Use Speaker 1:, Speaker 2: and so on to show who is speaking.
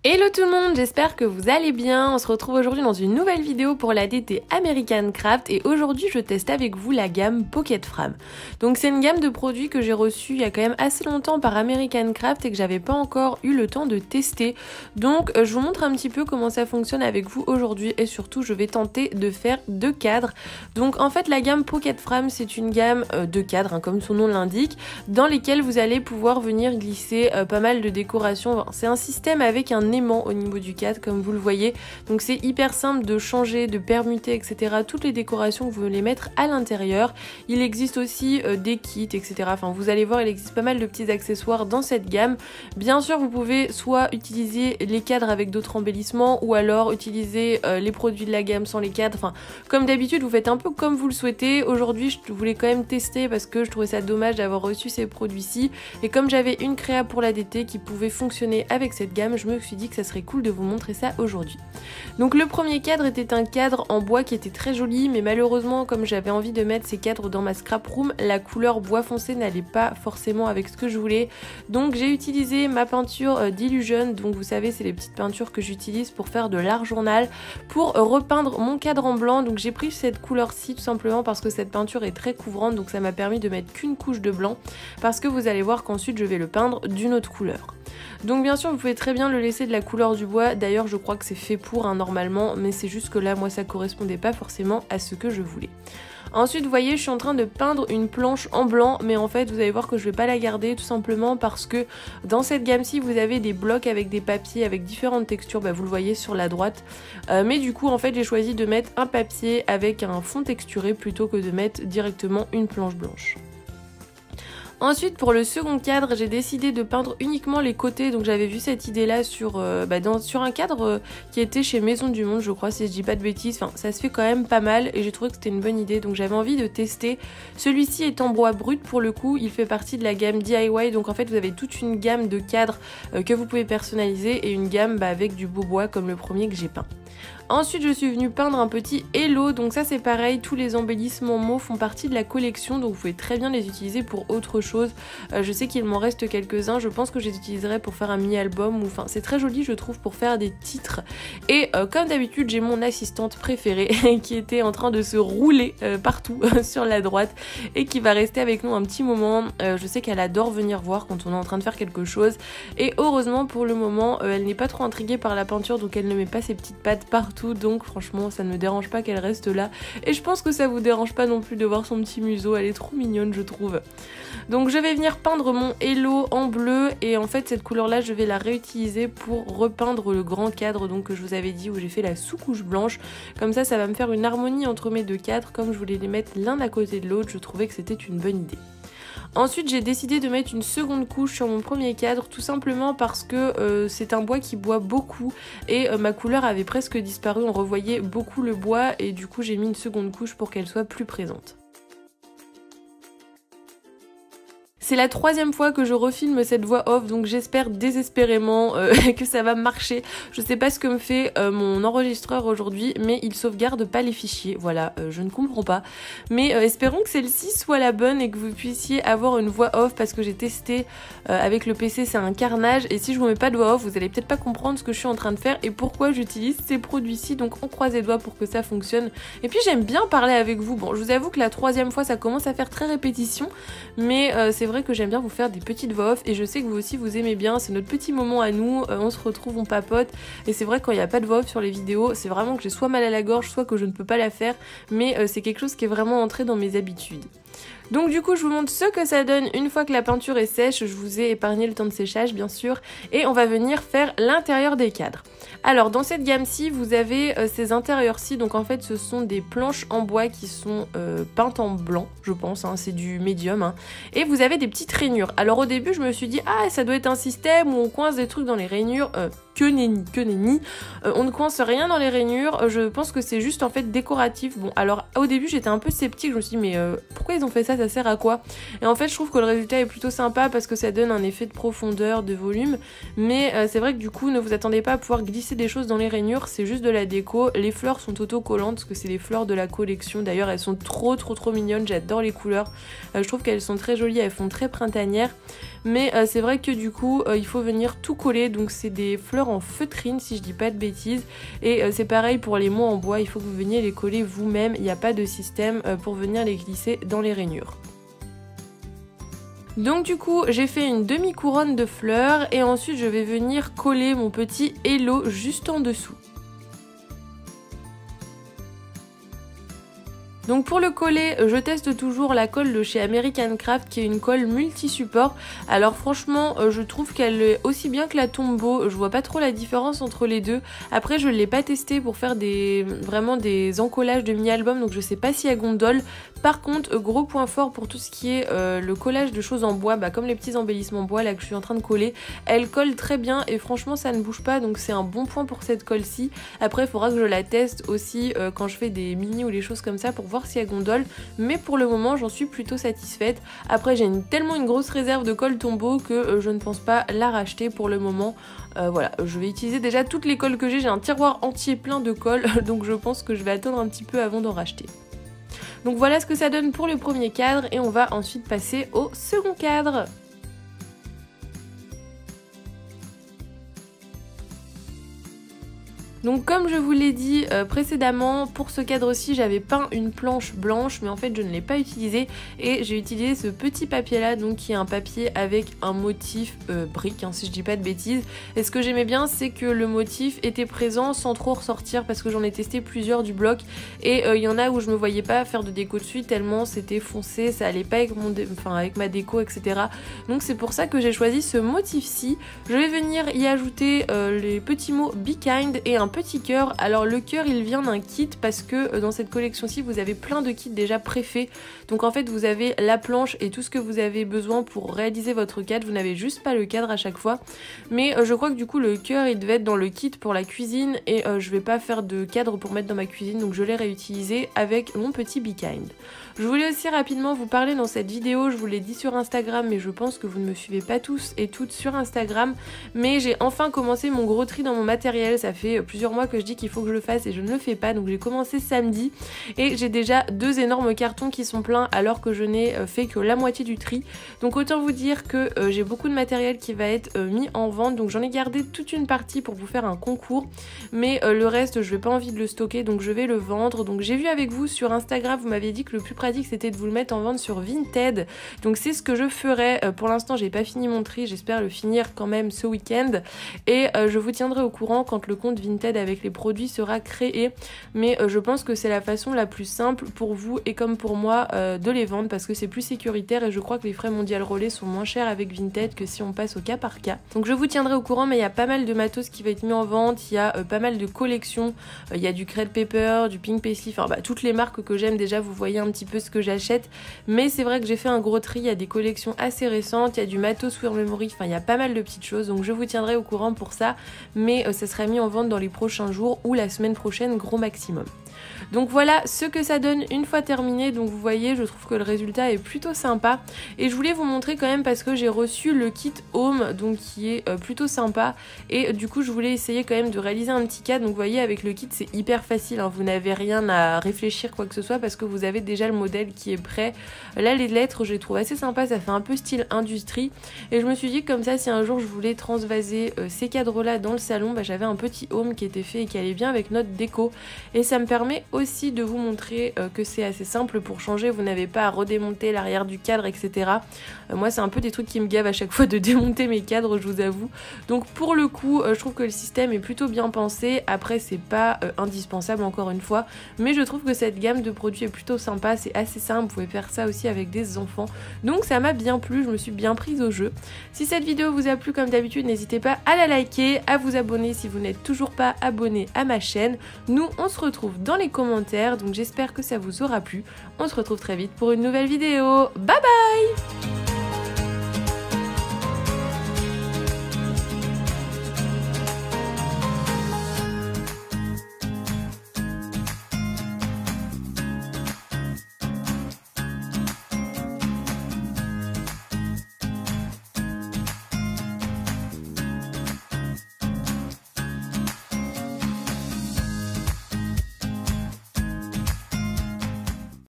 Speaker 1: Hello tout le monde, j'espère que vous allez bien. On se retrouve aujourd'hui dans une nouvelle vidéo pour la DT American Craft et aujourd'hui je teste avec vous la gamme Pocket Frame. Donc c'est une gamme de produits que j'ai reçue il y a quand même assez longtemps par American Craft et que j'avais pas encore eu le temps de tester. Donc je vous montre un petit peu comment ça fonctionne avec vous aujourd'hui et surtout je vais tenter de faire deux cadres. Donc en fait la gamme Pocket Frame c'est une gamme de cadres comme son nom l'indique, dans lesquels vous allez pouvoir venir glisser pas mal de décorations. C'est un système avec un aimant au niveau du cadre comme vous le voyez, donc c'est hyper simple de changer, de permuter etc. toutes les décorations que vous voulez mettre à l'intérieur. Il existe aussi des kits etc. Enfin vous allez voir, il existe pas mal de petits accessoires dans cette gamme. Bien sûr vous pouvez soit utiliser les cadres avec d'autres embellissements ou alors utiliser les produits de la gamme sans les cadres. Enfin comme d'habitude vous faites un peu comme vous le souhaitez. Aujourd'hui je voulais quand même tester parce que je trouvais ça dommage d'avoir reçu ces produits-ci et comme j'avais une créa pour la DT qui pouvait fonctionner avec cette gamme, je me suis dit que ça serait cool de vous montrer ça aujourd'hui. Donc le premier cadre était un cadre en bois qui était très joli, mais malheureusement comme j'avais envie de mettre ces cadres dans ma scrap room, la couleur bois foncé n'allait pas forcément avec ce que je voulais. Donc j'ai utilisé ma peinture d'Illusion, donc vous savez c'est les petites peintures que j'utilise pour faire de l'art journal, pour repeindre mon cadre en blanc. Donc j'ai pris cette couleur-ci tout simplement parce que cette peinture est très couvrante, donc ça m'a permis de mettre qu'une couche de blanc, parce que vous allez voir qu'ensuite je vais le peindre d'une autre couleur. Donc bien sûr vous pouvez très bien le laisser de la couleur du bois, d'ailleurs je crois que c'est fait pour normalement, mais c'est juste que là moi ça correspondait pas forcément à ce que je voulais. Ensuite vous voyez je suis en train de peindre une planche en blanc, mais en fait vous allez voir que je vais pas la garder tout simplement parce que dans cette gamme-ci vous avez des blocs avec des papiers avec différentes textures, vous le voyez sur la droite, mais du coup en fait j'ai choisi de mettre un papier avec un fond texturé plutôt que de mettre directement une planche blanche. Ensuite pour le second cadre j'ai décidé de peindre uniquement les côtés, donc j'avais vu cette idée là sur un cadre qui était chez Maison du Monde je crois si je dis pas de bêtises, enfin ça se fait quand même pas mal et j'ai trouvé que c'était une bonne idée, donc j'avais envie de tester. Celui-ci est en bois brut pour le coup, il fait partie de la gamme DIY, donc en fait vous avez toute une gamme de cadres que vous pouvez personnaliser et une gamme avec du beau bois comme le premier que j'ai peint. Ensuite je suis venue peindre un petit Hello, donc ça c'est pareil, tous les embellissements mauves font partie de la collection, donc vous pouvez très bien les utiliser pour autre chose. Je sais qu'il m'en reste quelques-uns, je pense que je les utiliserai pour faire un mini-album, ou enfin c'est très joli je trouve pour faire des titres. Et comme d'habitude j'ai mon assistante préférée qui était en train de se rouler partout sur la droite et qui va rester avec nous un petit moment. Je sais qu'elle adore venir voir quand on est en train de faire quelque chose et heureusement pour le moment elle n'est pas trop intriguée par la peinture, donc elle ne met pas ses petites pattes partout, donc franchement ça ne me dérange pas qu'elle reste là et je pense que ça vous dérange pas non plus de voir son petit museau, elle est trop mignonne je trouve. Donc je vais venir peindre mon Hello en bleu et en fait cette couleur là je vais la réutiliser pour repeindre le grand cadre donc que je vous avais dit où j'ai fait la sous-couche blanche, comme ça va me faire une harmonie entre mes deux cadres. Comme je voulais les mettre l'un à côté de l'autre, je trouvais que c'était une bonne idée. Ensuite j'ai décidé de mettre une seconde couche sur mon premier cadre tout simplement parce que c'est un bois qui boit beaucoup et ma couleur avait presque disparu, on revoyait beaucoup le bois et du coup j'ai mis une seconde couche pour qu'elle soit plus présente. C'est la troisième fois que je refilme cette voix off, donc j'espère désespérément que ça va marcher. Je sais pas ce que me fait mon enregistreur aujourd'hui, mais il sauvegarde pas les fichiers, voilà, je ne comprends pas. Mais espérons que celle-ci soit la bonne et que vous puissiez avoir une voix off parce que j'ai testé avec le PC, c'est un carnage et si je vous mets pas de voix off, vous allez peut-être pas comprendre ce que je suis en train de faire et pourquoi j'utilise ces produits-ci, donc on croise les doigts pour que ça fonctionne. Et puis j'aime bien parler avec vous, bon je vous avoue que la troisième fois ça commence à faire très répétition, mais c'est vrai que j'aime bien vous faire des petites voix off et je sais que vous aussi vous aimez bien, c'est notre petit moment à nous, on se retrouve, on papote et c'est vrai que quand il n'y a pas de voix off sur les vidéos, c'est vraiment que j'ai soit mal à la gorge, soit que je ne peux pas la faire, mais c'est quelque chose qui est vraiment entré dans mes habitudes. Donc du coup je vous montre ce que ça donne une fois que la peinture est sèche, je vous ai épargné le temps de séchage bien sûr, et on va venir faire l'intérieur des cadres. Alors dans cette gamme-ci vous avez ces intérieurs-ci, donc en fait ce sont des planches en bois qui sont peintes en blanc je pense, hein, c'est du médium, hein, et vous avez des petites rainures. Alors au début je me suis dit ah ça doit être un système où on coince des trucs dans les rainures, que nenni, on ne coince rien dans les rainures, je pense que c'est juste en fait décoratif. Bon alors au début j'étais un peu sceptique, je me suis dit mais pourquoi ils ont fait ça sert à quoi? Et en fait je trouve que le résultat est plutôt sympa parce que ça donne un effet de profondeur, de volume, mais c'est vrai que du coup ne vous attendez pas à pouvoir glisser des choses dans les rainures, c'est juste de la déco. Les fleurs sont autocollantes parce que c'est les fleurs de la collection, d'ailleurs elles sont trop mignonnes, j'adore les couleurs, je trouve qu'elles sont très jolies, elles font très printanières. mais c'est vrai que du coup il faut venir tout coller, donc c'est des fleurs en feutrine si je dis pas de bêtises, et c'est pareil pour les mots en bois, il faut que vous veniez les coller vous-même, il n'y a pas de système pour venir les glisser dans les rainures. Donc du coup j'ai fait une demi-couronne de fleurs et ensuite je vais venir coller mon petit hello juste en dessous. Donc pour le coller, je teste toujours la colle de chez American Craft qui est une colle multi-support. Alors franchement, je trouve qu'elle est aussi bien que la Tombow, je vois pas trop la différence entre les deux. Après je ne l'ai pas testé pour faire vraiment des encollages de mini-album, donc je sais pas si elle gondole. Par contre, gros point fort pour tout ce qui est le collage de choses en bois, comme les petits embellissements bois là que je suis en train de coller, elle colle très bien et franchement ça ne bouge pas, donc c'est un bon point pour cette colle-ci. Après il faudra que je la teste aussi quand je fais des mini ou des choses comme ça pour voir si elle gondole, mais pour le moment j'en suis plutôt satisfaite. Après j'ai tellement une grosse réserve de colle Tombow que je ne pense pas la racheter pour le moment. Voilà, je vais utiliser déjà toutes les colles que j'ai un tiroir entier plein de colle, donc je pense que je vais attendre un petit peu avant d'en racheter. Donc voilà ce que ça donne pour le premier cadre et on va ensuite passer au second cadre. Donc comme je vous l'ai dit précédemment, pour ce cadre-ci j'avais peint une planche blanche, mais en fait je ne l'ai pas utilisée et j'ai utilisé ce petit papier là, donc qui est un papier avec un motif brique, si je dis pas de bêtises. Et ce que j'aimais bien, c'est que le motif était présent sans trop ressortir, parce que j'en ai testé plusieurs du bloc et il y en a où je me voyais pas faire de déco dessus tellement c'était foncé, ça allait pas avec, avec ma déco, etc. Donc c'est pour ça que j'ai choisi ce motif-ci. Je vais venir y ajouter les petits mots Be Kind et un petit cœur. Alors le cœur il vient d'un kit, parce que dans cette collection-ci vous avez plein de kits déjà préfaits, donc en fait vous avez la planche et tout ce que vous avez besoin pour réaliser votre cadre, vous n'avez juste pas le cadre à chaque fois. Mais je crois que du coup le cœur il devait être dans le kit pour la cuisine et je vais pas faire de cadre pour mettre dans ma cuisine, donc je l'ai réutilisé avec mon petit Be Kind. Je voulais aussi rapidement vous parler dans cette vidéo, je vous l'ai dit sur Instagram, mais je pense que vous ne me suivez pas tous et toutes sur Instagram, mais j'ai enfin commencé mon gros tri dans mon matériel. Ça fait plusieurs mois que je dis qu'il faut que je le fasse et je ne le fais pas, donc j'ai commencé samedi et j'ai déjà 2 énormes cartons qui sont pleins alors que je n'ai fait que la moitié du tri. Donc autant vous dire que j'ai beaucoup de matériel qui va être mis en vente, donc j'en ai gardé toute une partie pour vous faire un concours, mais le reste je n'ai pas envie de le stocker, donc je vais le vendre. Donc j'ai vu avec vous sur Instagram, vous m'aviez dit que le plus pratique c'était de vous le mettre en vente sur Vinted, donc c'est ce que je ferai. Pour l'instant j'ai pas fini mon tri, j'espère le finir quand même ce week-end et je vous tiendrai au courant quand le compte Vinted avec les produits sera créé, mais je pense que c'est la façon la plus simple pour vous et comme pour moi de les vendre, parce que c'est plus sécuritaire et je crois que les frais mondial relais sont moins chers avec Vinted que si on passe au cas par cas. Donc je vous tiendrai au courant, mais il y a pas mal de matos qui va être mis en vente, il y a pas mal de collections, il y a du Crêpe Paper, du Pink Paisley, toutes les marques que j'aime déjà, vous voyez un petit peu ce que j'achète, mais c'est vrai que j'ai fait un gros tri, il y a des collections assez récentes, il y a du matos Wear Memory, il y a pas mal de petites choses, donc je vous tiendrai au courant pour ça, mais ça sera mis en vente dans les prochains jours ou la semaine prochaine gros maximum. Donc voilà ce que ça donne une fois terminé. Donc vous voyez, je trouve que le résultat est plutôt sympa et je voulais vous montrer quand même parce que j'ai reçu le kit Home, donc qui est plutôt sympa, et du coup je voulais essayer quand même de réaliser un petit cadre. Donc vous voyez, avec le kit c'est hyper facile, vous n'avez rien à réfléchir quoi que ce soit parce que vous avez déjà le modèle qui est prêt. Là les lettres je les trouve assez sympas, ça fait un peu style industrie, et je me suis dit que comme ça si un jour je voulais transvaser ces cadres là dans le salon, j'avais un petit Home qui était fait et qui allait bien avec notre déco, et ça me permet aussi de vous montrer que c'est assez simple pour changer, vous n'avez pas à redémonter l'arrière du cadre, etc. Moi c'est un peu des trucs qui me gavent à chaque fois de démonter mes cadres, je vous avoue. Donc pour le coup je trouve que le système est plutôt bien pensé. Après c'est pas indispensable encore une fois, mais je trouve que cette gamme de produits est plutôt sympa, c'est assez simple, vous pouvez faire ça aussi avec des enfants, donc ça m'a bien plu, je me suis bien prise au jeu. Si cette vidéo vous a plu, comme d'habitude n'hésitez pas à la liker, à vous abonner si vous n'êtes toujours pas abonné à ma chaîne. Nous on se retrouve dans les commentaires, donc j'espère que ça vous aura plu. On se retrouve très vite pour une nouvelle vidéo. Bye bye!